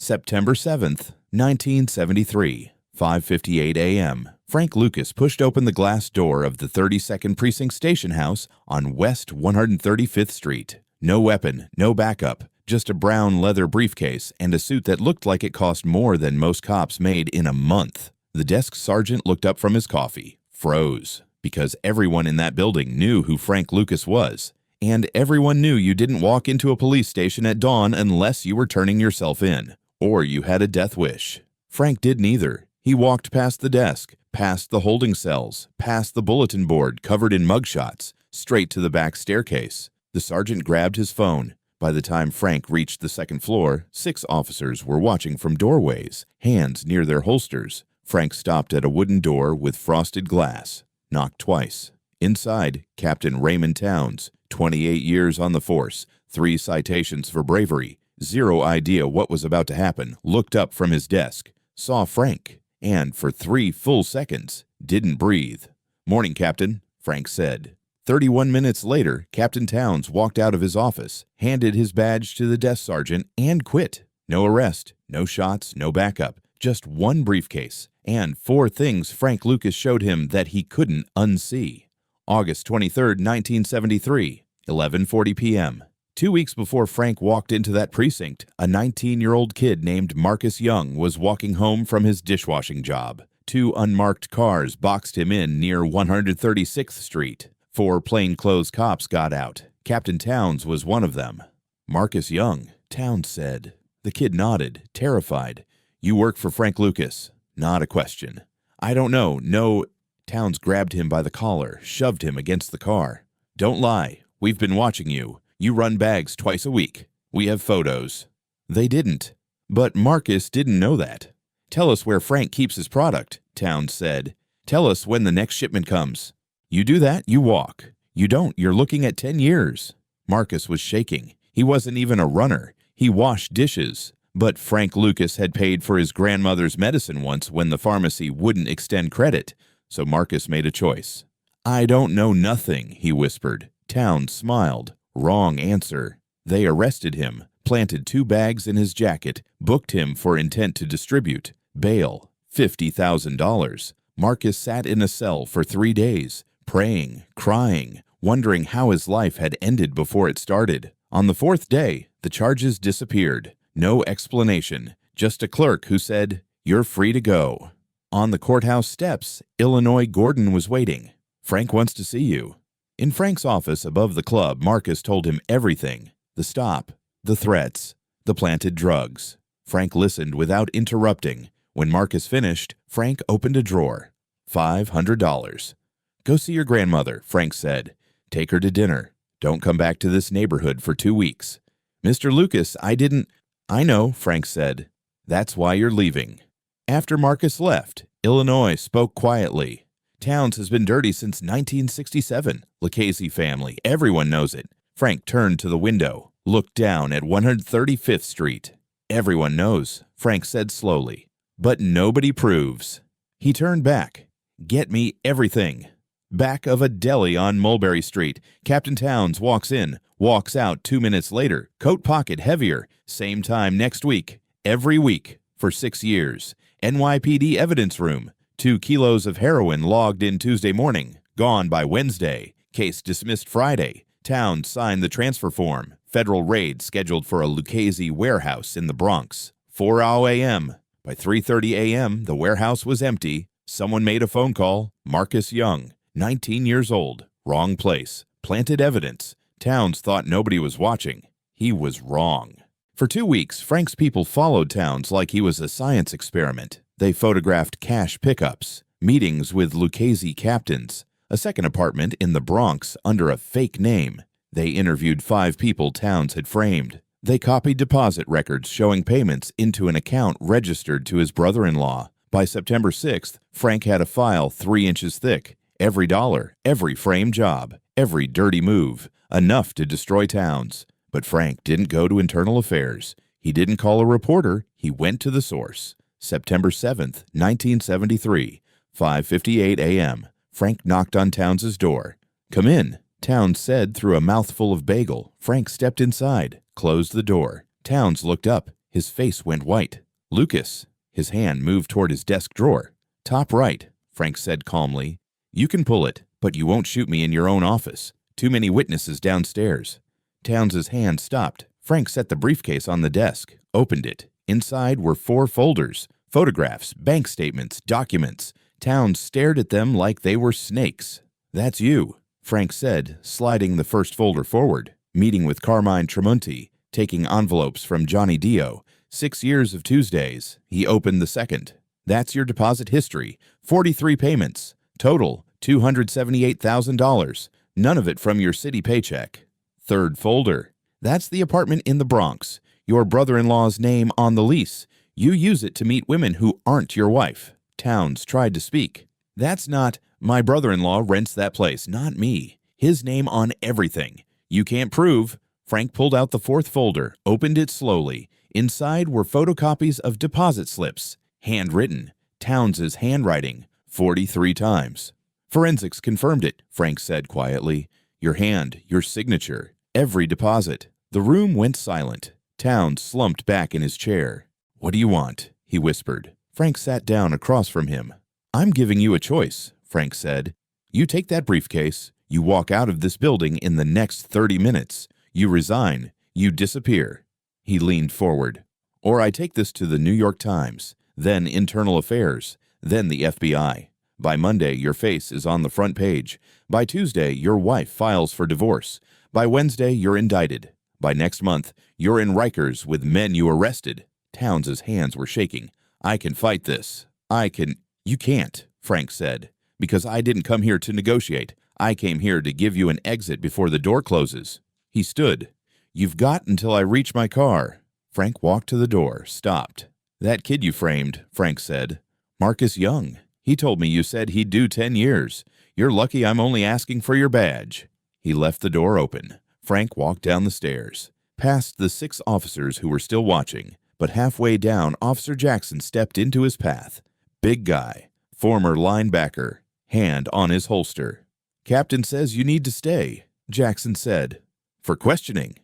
September 7th, 1973, 5:58 a.m. Frank Lucas pushed open the glass door of the 32nd Precinct station house on West 135th Street. No weapon, no backup, just a brown leather briefcase and a suit that looked like it cost more than most cops made in a month. The desk sergeant looked up from his coffee, froze, because everyone in that building knew who Frank Lucas was. And everyone knew you didn't walk into a police station at dawn unless you were turning yourself in, or you had a death wish. Frank didn't either. He walked past the desk, past the holding cells, past the bulletin board covered in mugshots, straight to the back staircase. The sergeant grabbed his phone. By the time Frank reached the second floor, 6 officers were watching from doorways, hands near their holsters. Frank stopped at a wooden door with frosted glass, knocked twice. Inside, Captain Raymond Towns, 28 years on the force, 3 citations for bravery, 0 idea what was about to happen, looked up from his desk, saw Frank, and for 3 full seconds, didn't breathe. "Morning, Captain," Frank said. 31 minutes later, Captain Towns walked out of his office, handed his badge to the desk sergeant, and quit. No arrest, no shots, no backup, just 1 briefcase, and 4 things Frank Lucas showed him that he couldn't unsee. August 23, 1973, 11:40 p.m. 2 weeks before Frank walked into that precinct, a 19-year-old kid named Marcus Young was walking home from his dishwashing job. 2 unmarked cars boxed him in near 136th Street. 4 plainclothes cops got out. Captain Towns was one of them. "Marcus Young," Towns said. The kid nodded, terrified. "You work for Frank Lucas?" "Not a question." "I don't know, no." Towns grabbed him by the collar, shoved him against the car. "Don't lie. We've been watching you. You run bags twice a week. We have photos." They didn't. But Marcus didn't know that. "Tell us where Frank keeps his product," Towns said. "Tell us when the next shipment comes. You do that, you walk. You don't, you're looking at 10 years. Marcus was shaking. He wasn't even a runner. He washed dishes. But Frank Lucas had paid for his grandmother's medicine once when the pharmacy wouldn't extend credit. So Marcus made a choice. "I don't know nothing," he whispered. Towns smiled. Wrong answer. They arrested him, planted 2 bags in his jacket, booked him for intent to distribute. Bail, $50,000. Marcus sat in a cell for 3 days, praying, crying, wondering how his life had ended before it started. On the 4th day, the charges disappeared. No explanation, just a clerk who said, "You're free to go." On the courthouse steps, Illinois Gordon was waiting. "Frank wants to see you." In Frank's office above the club, Marcus told him everything. The stop, the threats, the planted drugs. Frank listened without interrupting. When Marcus finished, Frank opened a drawer. $500. "Go see your grandmother," Frank said. "Take her to dinner. Don't come back to this neighborhood for 2 weeks." "Mr. Lucas, I didn't—" "I know," Frank said. "That's why you're leaving." After Marcus left, Illinois spoke quietly. "Towns has been dirty since 1967. Lucchese family, everyone knows it." Frank turned to the window, looked down at 135th Street. "Everyone knows," Frank said slowly. "But nobody proves." He turned back. "Get me everything." Back of a deli on Mulberry Street, Captain Towns walks in, walks out 2 minutes later, coat pocket heavier, same time next week, every week, for 6 years. NYPD evidence room, 2 kilos of heroin logged in Tuesday morning, gone by Wednesday, case dismissed Friday. Towns signed the transfer form, federal raid scheduled for a Lucchese warehouse in the Bronx. 4 a.m. By 3:30 a.m., the warehouse was empty. Someone made a phone call. Marcus Young, 19 years old, wrong place, planted evidence. Towns thought nobody was watching. He was wrong. For 2 weeks, Frank's people followed Towns like he was a science experiment. They photographed cash pickups, meetings with Lucchese captains, a second apartment in the Bronx under a fake name. They interviewed 5 people Towns had framed. They copied deposit records showing payments into an account registered to his brother-in-law. By September 6th, Frank had a file 3 inches thick. Every dollar, every frame job, every dirty move, enough to destroy Towns. But Frank didn't go to Internal Affairs. He didn't call a reporter. He went to the source. September 7th, 1973, 5:58 a.m. Frank knocked on Towns's door. "Come in," Towns said through a mouthful of bagel. Frank stepped inside, closed the door. Towns looked up. His face went white. "Lucas." His hand moved toward his desk drawer. "Top right," Frank said calmly. "You can pull it, but you won't shoot me in your own office. Too many witnesses downstairs." Towns' hand stopped. Frank set the briefcase on the desk, opened it. Inside were 4 folders, photographs, bank statements, documents. Towns stared at them like they were snakes. "That's you," Frank said, sliding the first folder forward. "Meeting with Carmine Tremonti, taking envelopes from Johnny Dio. 6 years of Tuesdays." He opened the second. "That's your deposit history. 43 payments. Total, $278,000. None of it from your city paycheck." Third folder. "That's the apartment in the Bronx. Your brother-in-law's name on the lease. You use it to meet women who aren't your wife." Towns tried to speak. "That's not, my brother-in-law rents that place, not me. His name on everything. You can't prove." Frank pulled out the 4th folder, opened it slowly. Inside were photocopies of deposit slips, handwritten, Towns' handwriting, 43 times. "Forensics confirmed it," Frank said quietly. "Your hand, your signature, every deposit." The room went silent. Towns slumped back in his chair. "What do you want?" he whispered. Frank sat down across from him. "I'm giving you a choice," Frank said. "You take that briefcase, you walk out of this building in the next 30 minutes. You resign, you disappear." He leaned forward. "Or I take this to the New York Times, then Internal Affairs, then the FBI. By Monday, your face is on the front page. By Tuesday, your wife files for divorce. By Wednesday, you're indicted. By next month, you're in Rikers with men you arrested." Towns' hands were shaking. "I can fight this. I can—" "You can't," Frank said, "because I didn't come here to negotiate. I came here to give you an exit before the door closes." He stood. "You've got until I reach my car." Frank walked to the door, stopped. "That kid you framed," Frank said. "Marcus Young. He told me you said he'd do 10 years. You're lucky I'm only asking for your badge." He left the door open. Frank walked down the stairs, past the 6 officers who were still watching. But halfway down, Officer Jackson stepped into his path. Big guy, former linebacker, hand on his holster. "Captain says you need to stay," Jackson said. "For questioning."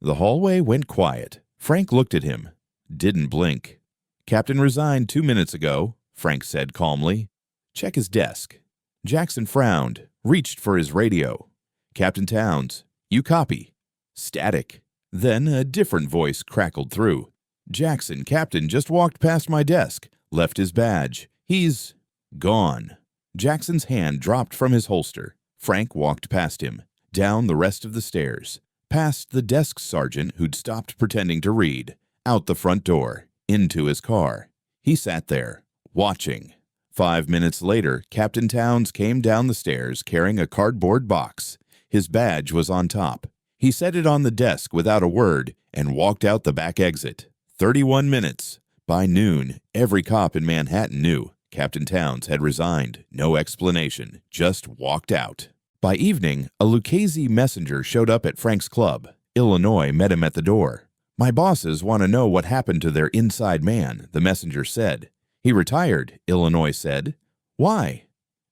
The hallway went quiet. Frank looked at him. Didn't blink. "Captain resigned 2 minutes ago," Frank said calmly. "Check his desk." Jackson frowned, reached for his radio. "Captain Towns, you copy." Static. Then a different voice crackled through. "Jackson, Captain just walked past my desk, left his badge. He's gone." Jackson's hand dropped from his holster. Frank walked past him, down the rest of the stairs, past the desk sergeant who'd stopped pretending to read, out the front door, into his car. He sat there, watching. 5 minutes later, Captain Towns came down the stairs carrying a cardboard box. His badge was on top. He set it on the desk without a word and walked out the back exit. 31 minutes. By noon, every cop in Manhattan knew Captain Towns had resigned. No explanation. Just walked out. By evening, a Lucchese messenger showed up at Frank's club. Illinois met him at the door. "My bosses want to know what happened to their inside man," the messenger said. "He retired," Illinois said. "Why?"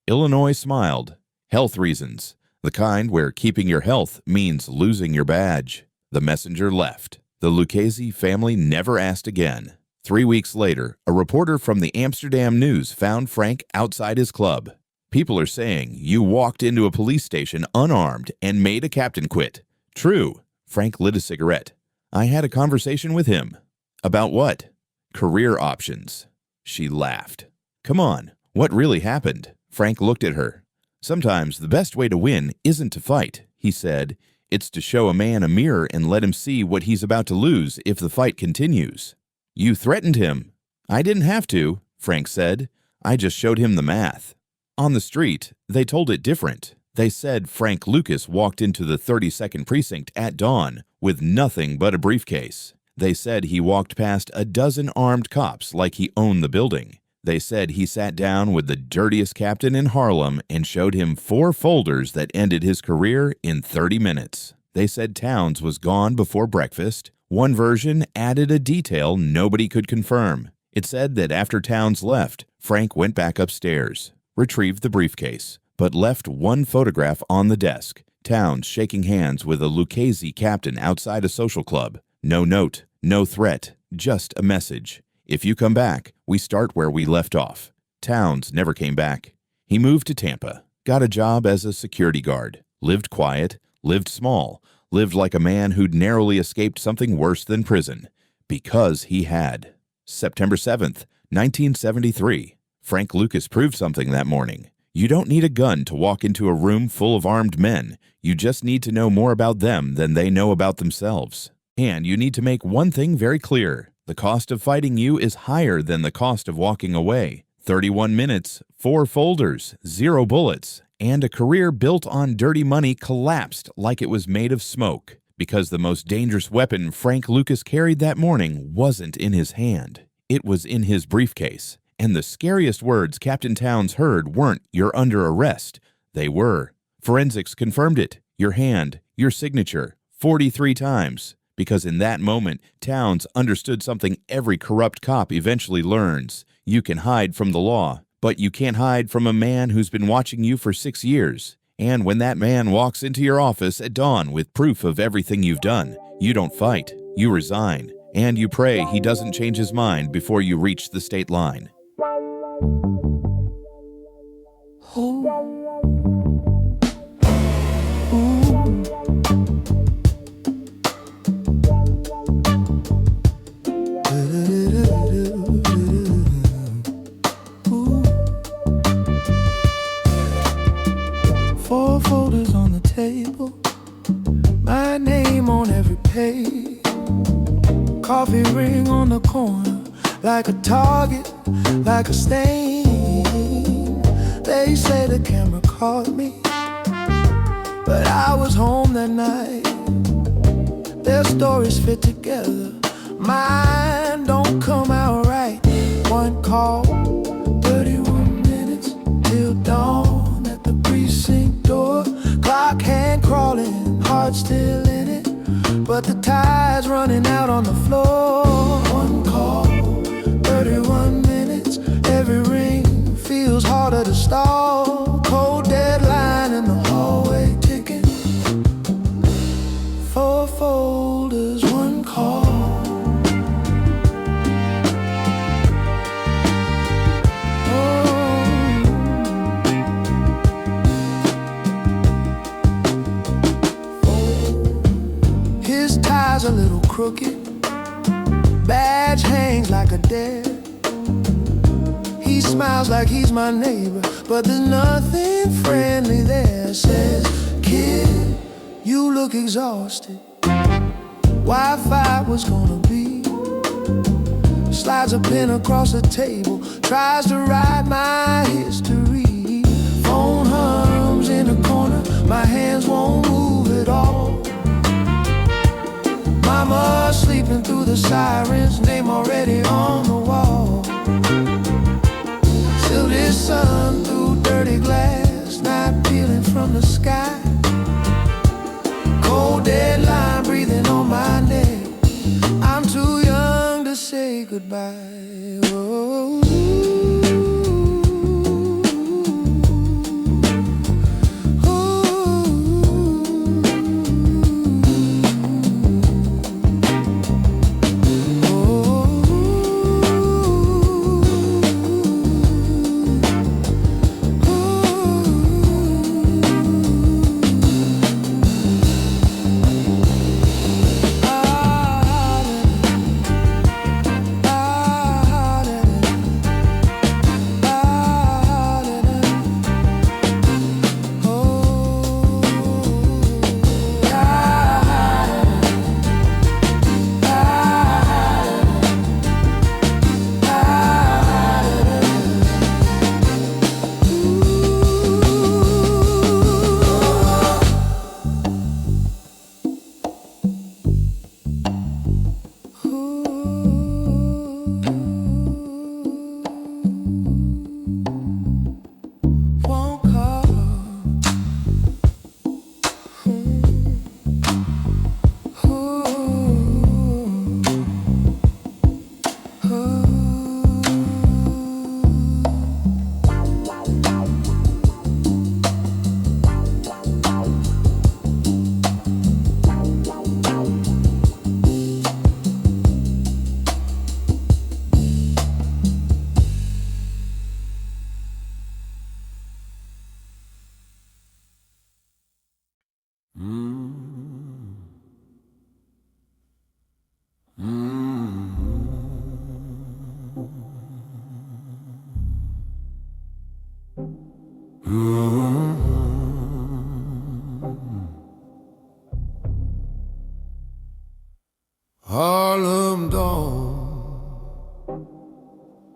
Illinois smiled. "Health reasons. The kind where keeping your health means losing your badge." The messenger left. The Lucchese family never asked again. 3 weeks later, a reporter from the Amsterdam News found Frank outside his club. "People are saying you walked into a police station unarmed and made a captain quit." "True." Frank lit a cigarette. "I had a conversation with him." "About what?" "Career options." She laughed. "Come on, what really happened?" Frank looked at her. "Sometimes the best way to win isn't to fight," he said. "It's to show a man a mirror and let him see what he's about to lose if the fight continues." "You threatened him." "I didn't have to," Frank said. "I just showed him the math." On the street, they told it different. They said Frank Lucas walked into the 32nd Precinct at dawn with nothing but a briefcase. They said he walked past a dozen armed cops like he owned the building. They said he sat down with the dirtiest captain in Harlem and showed him 4 folders that ended his career in 30 minutes. They said Towns was gone before breakfast. One version added a detail nobody could confirm. It said that after Towns left, Frank went back upstairs, retrieved the briefcase, but left one photograph on the desk. Towns shaking hands with a Lucchese captain outside a social club. No note, No threat, just a message. If you come back, we start where we left off. Towns never came back. He moved to Tampa, got a job as a security guard, lived quiet, lived small, lived like a man who'd narrowly escaped something worse than prison. Because he had. September 7th, 1973. Frank Lucas proved something that morning. You don't need a gun to walk into a room full of armed men. You just need to know more about them than they know about themselves. And you need to make one thing very clear. The cost of fighting you is higher than the cost of walking away. 31 minutes, 4 folders, 0 bullets, and a career built on dirty money collapsed like it was made of smoke. Because the most dangerous weapon Frank Lucas carried that morning wasn't in his hand. It was in his briefcase. And the scariest words Captain Towns heard weren't, "You're under arrest." They were. Forensics confirmed it. Your hand, your signature, 43 times. Because in that moment, Towns understood something every corrupt cop eventually learns. You can hide from the law, but you can't hide from a man who's been watching you for 6 years. And when that man walks into your office at dawn with proof of everything you've done, you don't fight, you resign, and you pray he doesn't change his mind before you reach the state line. Four folders on the table, my name on every page. Coffee ring on the corner, like a target, like a stain. They say the camera caught me, but I was home that night. Their stories fit together, mine don't come out right. One call, 31 minutes till dawn at the precinct door. Clock hand crawling, heart still in it, but the tide's running out on the floor. One call, 31 minutes, every ring feels harder to stall. Cold deadline in the hallway ticking. 4 folders, one call. His tie's a little crooked, badge hangs like a dare. He smiles like he's my neighbor, but there's nothing friendly there. Says, "Kid, you look exhausted. Wi-Fi was gonna be." Slides a pen across the table, tries to write my history. Phone hums in a corner, my hands won't move at all. Mama sleeping through the sirens, name already on the wall. Till this sun through dirty glass, night peeling from the sky. Cold deadline breathing on my neck. I'm too young to say goodbye. Oh.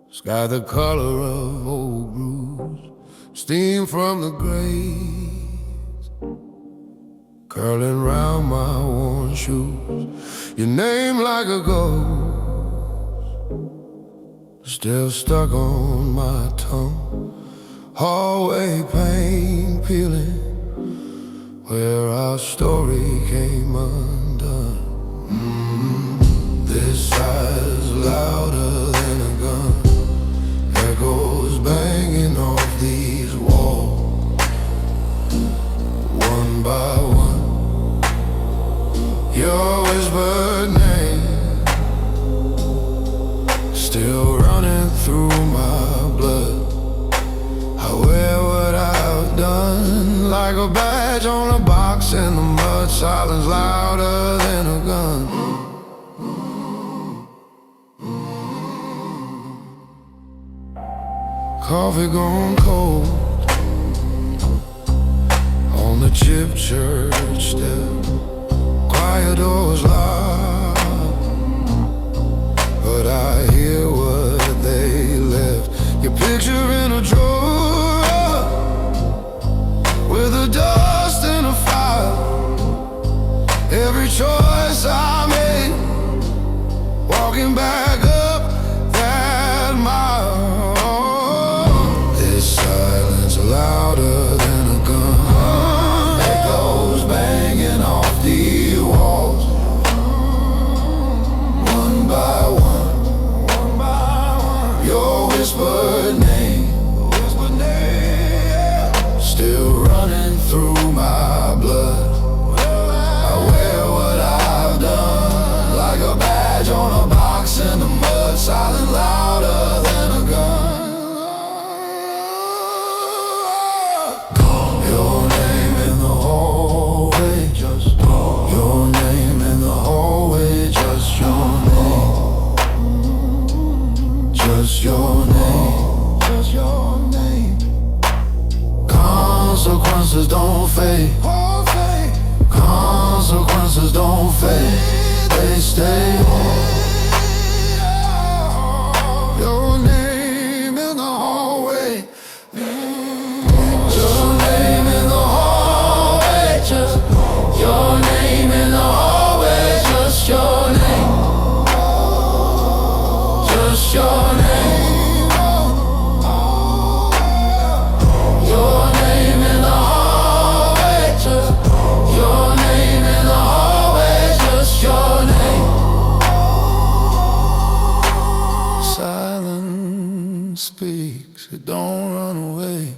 Sky the color of old blues, steam from the graves, curling round my worn shoes. Your name like a ghost, still stuck on my tongue. Hallway paint peeling, where our story came undone. This sigh's louder than a gun, echoes banging off these walls, one by one. Your whispered name still running through my blood. I wear what I've done like a badge on a box in the mud. Silence louder than a gun. Coffee gone cold on the chipped church step. Quiet doors locked, but I hear what they left. Your picture in a drawer with the dust in a file. Every choice I made, walking back up that mile. Silence louder than a gun, echoes banging off the walls, one by one, one by one. Your whispered name, still running through my blood. I wear what I've done like a badge on a box in the mud. Silent louder than a gun. Just your name, just your name. Consequences don't fade, consequences don't fade, they stay. Your name in the hallway, your name in the hallway, just your name in the hallway, just your name, just your name. Silence speaks, it don't run away.